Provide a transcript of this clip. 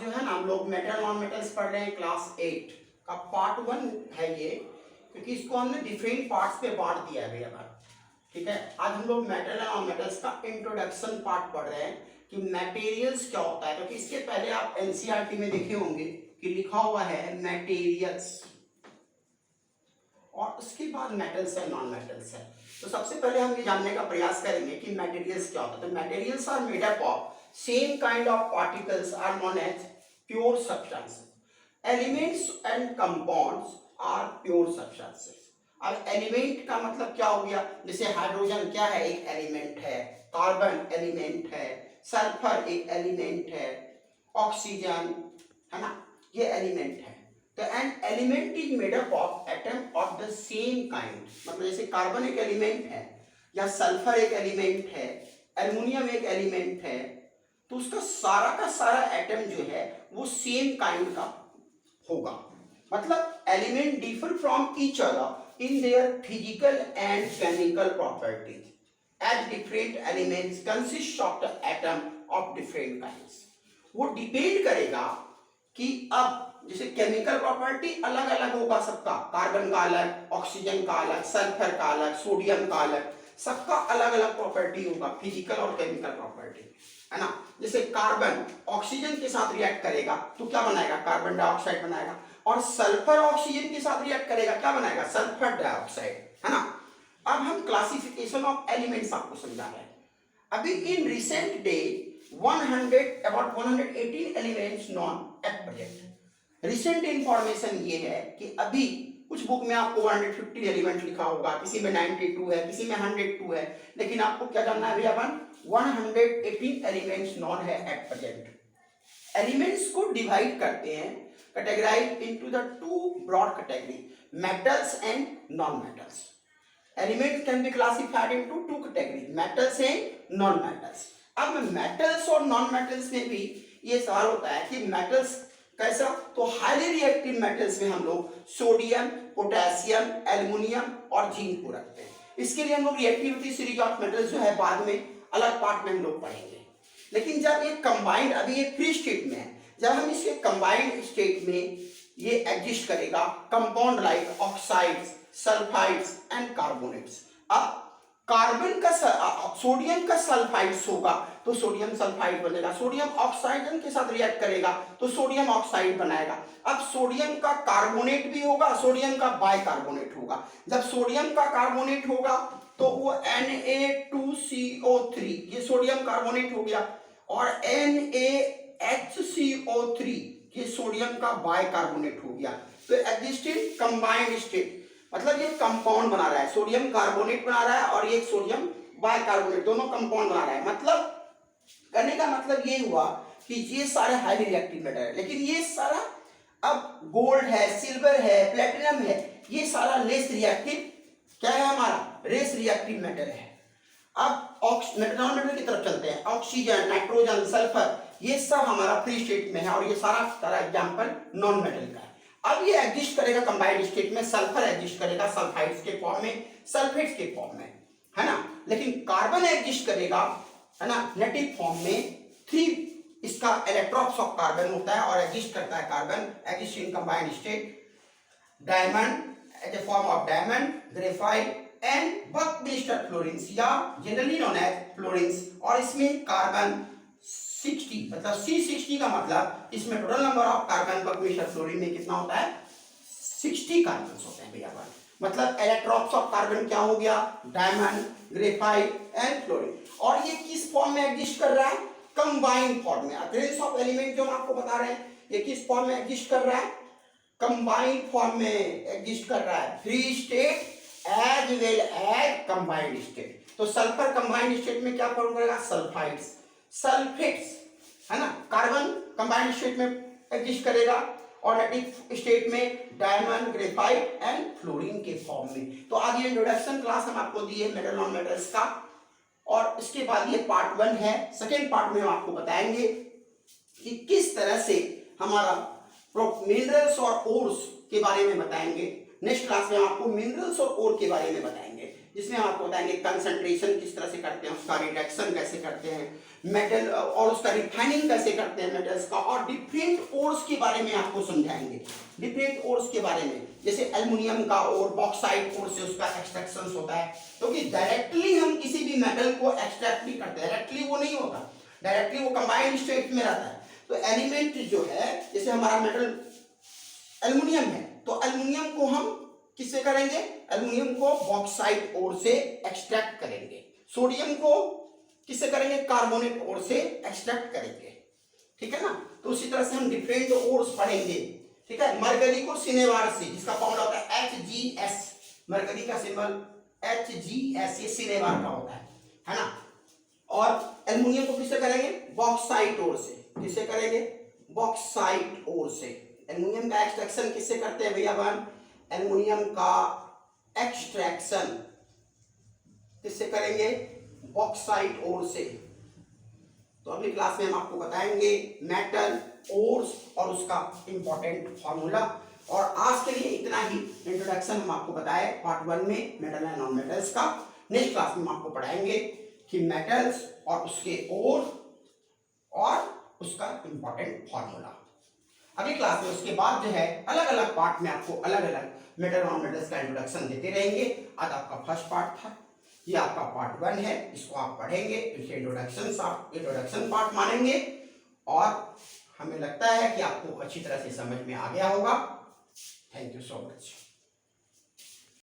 जो है ना हम लोग मेटल नॉन मेटल्स पढ़ रहे हैं क्लास 8 का पार्ट 1 है ये, क्योंकि इसको हमने डिफरेंट पार्ट्स पे बांट दिया है भैया। ठीक है, आज हम लोग मेटल एंड नॉन मेटल्स का इंट्रोडक्शन पार्ट पढ़ रहे हैं कि मटेरियल्स क्या होता है। क्योंकि इसके पहले आप एनसीईआरटी में देखे होंगे कि लिखा हुआ है मटेरियल्स और उसके बाद मेटल्स है नॉन मेटल्स है। तो सबसे पहले हम ये जानने का प्रयास करेंगे कि मटेरियल्स क्या होता है। तो materials are made up of same kind of particles are known as pure substances. Elements and compounds are pure substances. अब एलिमेंट का मतलब क्या हो गया, जैसे हाइड्रोजन क्या है, एक एलिमेंट है, कार्बन एलिमेंट है, सल्फर एक एलिमेंट है, ऑक्सीजन है ना, ये एलिमेंट है। तो an element is made up of atom of the same kind, मतलब जैसे कार्बन एक एलिमेंट है या सल्फर एक एलिमेंट है, एल्युमिनियम एक एलिमेंट है, तो उसका सारा का सारा एटम जो है वो सेम काइंड का होगा। मतलब element differ from each other in their physical and chemical properties as different elements consist of the atom of different kinds. वो डिपेंड करेगा कि अब जैसे केमिकल प्रॉपर्टी अलग अलग होगा सबका, कार्बन का अलग, ऑक्सीजन का अलग, सल्फर का अलग, सोडियम का अलग, सबका अलग अलग प्रॉपर्टी होगा, फिजिकल और केमिकल प्रॉपर्टी है ना। जैसे कार्बन ऑक्सीजन के साथ रिएक्ट करेगा तो क्या बनाएगा, कार्बन डाइऑक्साइड बनाएगा, और सल्फर ऑक्सीजन के साथ रिएक्ट करेगा क्या बनाएगा, सल्फर डाइऑक्साइड है ना। अब हम क्लासिफिकेशन ऑफ एलिमेंट्स आपको समझा रहे हैं। अभी in recent day 118 elements non at present. Recent information ये है कि अभी कुछ बुक में आपको 150 एलिमेंट लिखा होगा, किसी में 92 है, किसी में 102 है, लेकिन आपको क्या जानना है भैया, 118 एलिमेंट्स नॉन है एट प्रेजेंट। एलिमेंट्स को डिवाइड करते हैं, categorize into the two broad category, metals and non metals. Elements can be classified into two category, metals and non metals. अब मेटल्स और नॉन मेटल्स में भी ये सवाल होता है कि मेटल्स कैसा, तो हाईली रिएक्टिव मेटल्स में हम लोग सोडियम, पोटेशियम, एल्युमिनियम और जिंक को रखते हैं। इसके लिए हम लोग रिएक्टिविटी सीरीज ऑफ मेटल्स जो है बाद में अलग पार्ट में हम लोग पढ़ेंगे। लेकिन जब ये कंबाइंड, अभी ये फ्री स्टेट में है, जब हम इसके कंबाइंड स्टेट में ये एग्जिस्ट करेगा, compound like oxides, sulphides and carbonates. अब कार्बन का सोडियम का सल्फाइड्स होगा तो सोडियम सल्फाइड बनेगा, सोडियम ऑक्साइडन के साथ रिएक्ट करेगा तो सोडियम ऑक्साइड बनाएगा। अब सोडियम का कार्बोनेट भी होगा, सोडियम का बाइकार्बोनेट होगा। जब सोडियम का कार्बोनेट होगा तो वो Na2CO3, ये सोडियम कार्बोनेट हो गया, और NaHCO3, ये सोडियम का बाइकार्बोनेट हो गया। तो एग्जिस्टिंग कंबाइंड स्टेट, मतलब ये कंपाउंड बना रहा है, सोडियम कार्बोनेट बना रहा है और ये सोडियम बाइकार्बोनेट, दोनों कंपाउंड बना रहा है। मतलब करने का मतलब ये हुआ कि ये सारे हाईली रिएक्टिव मेटल है, लेकिन ये सारा अब गोल्ड है, सिल्वर है, प्लेटिनम है, ये सारा लेस रिएक्टिव क्या है, हमारा लेस रिएक्टिव मेटल है। अब नॉन मेटल की तरफ चलते हैं, ऑक्सीजन, नाइट्रोजन, सल्फर, ये सब हमारा फ्री स्टेट में है और ये सारा एग्जांपल नॉन मेटल का है। अब ये एग्जिस्ट करेगा कंबाइंड स्टेट में, सल्फर एग्जिस्ट करेगा सल्फाइड्स के फॉर्म में, सल्फेट्स के फॉर्म में है ना। लेकिन कार्बन एग्जिस्ट करेगा है ना नेटिव फॉर्म में, 3 इसका इलेक्ट्रॉन्स ऑफ कार्बन होता है और एग्जिस्ट करता है carbon, exist in combined state, diamond as a form of diamond, graphite and buckminsterfullerene या जनरली नोन एज फ्लोरेंस। और इसमें कार्बन 60, मतलब C60 का मतलब इसमें total number of carbon buckminsterfullerene में कितना होता है, 60 कार्बन होते हैं भैया। मतलब इलेक्ट्रॉन्स ऑफ कार्बन क्या हो गया, डायमंड, ग्रेफाइट एंड फ्लोरीन। और ये किस फॉर्म में एग्जिस्ट कर रहा है, कंबाइंड फॉर्म में। अकरेंस ऑफ एलिमेंट जो हम आपको बता रहे हैं, ये किस फॉर्म में एग्जिस्ट कर रहा है, कंबाइंड फॉर्म में एग्जिस्ट कर रहा है, free state as well as combined state. तो सल्फर कंबाइंड स्टेट में क्या फॉर्म करेगा, सल्फाइड्स, सल्फेट्स है ना। कार्बन कंबाइंड स्टेट में एग्जिस्ट करेगा और नेटिव स्टेट में डायमंड, ग्रेफाइट एंड फ्लोरीन के फॉर्म में। तो आज ये इंट्रोडक्शन क्लास हम आपको दिए मेटल नॉन मेटल्स का, और इसके बाद ये पार्ट 1 है। सेकेंड पार्ट में हम आपको बताएंगे कि किस तरह से हमारा मिनरल्स और ओर्स के बारे में बताएंगे। नेक्स्ट क्लास में हम आपको मिनरल्स और ओर के बारे में बताएंगे जिसमें हम आपको बताएंगे कंसंट्रेशन किस तरह से करते हैं, उसका रिडक्शन कैसे करते हैं, मेटल और उसका रिफाइनिंग कैसे करते हैं मेटल्स का, और डिफरेंट ओर्स के बारे में आपको समझाएंगे। डिफरेंट ओर्स के बारे में, जैसे एल्युमिनियम का और बॉक्साइट ओर से उसका एक्सट्रैक्शन होता है, क्योंकि डायरेक्टली हम किसी भी मेटल को एक्सट्रैक्ट नहीं करते, डायरेक्टली वो नहीं होता, डायरेक्टली वो कंबाइंड स्टेट में रहता है। तो एलिमेंट जो है, जैसे हमारा मेटल एल्युमिनियम है, तो एल्युमिनियम को हम किससे करेंगे, एल्युमिनियम को बॉक्साइट ओर से एक्सट्रैक्ट करेंगे। सोडियम को किससे करेंगे, कार्बोनेट ओर से एक्सट्रैक्ट करेंगे, ठीक है ना। तो उसी तरह से हम डिफरेंट ओर्स पढ़ेंगे, ठीक है। मरकरी को सिनेबार से, जिसका फॉर्मूला होता है HgS, मरकरी का सिंबल HgS, ये सिनेबार का होता है ना। और एल्युमिनियम को किससे करेंगे, बॉक्साइट ओर से, किससे करेंगे, बॉक्साइट ओर से। एल्युमिनियम का एक्सट्रैक्शन किससे करते हैं भैया बहन, एल्युमिनियम का एक्सट्रैक्शन किससे करेंगे, बॉक्साइट ओर से। तो अगली क्लास में हम आपको बताएंगे मेटल ओर्स और उसका इंपॉर्टेंट फॉर्मूला। और आज के लिए इतना ही इंट्रोडक्शन हम आपको बताए पार्ट 1 में मेटल एंड नॉन मेटल्स का। नेक्स्ट क्लास में हम आपको पढ़ाएंगे कि मेटल्स और उसके ओर और उसका इंपॉर्टेंट फॉर्मूला। अगली क्लास में उसके बाद जो है अलग अलग पार्ट में आपको अलग अलग मेटल और नॉन मेटल्स का इंट्रोडक्शन देते रहेंगे। आज आपका फर्स्ट पार्ट था, ये आपका पार्ट 1 है, इसको आप पढ़ेंगे, इसे इंट्रोडक्शन पार्ट मानेंगे और हमें लगता है कि आपको अच्छी तरह से समझ में आ गया होगा। Thank you so much.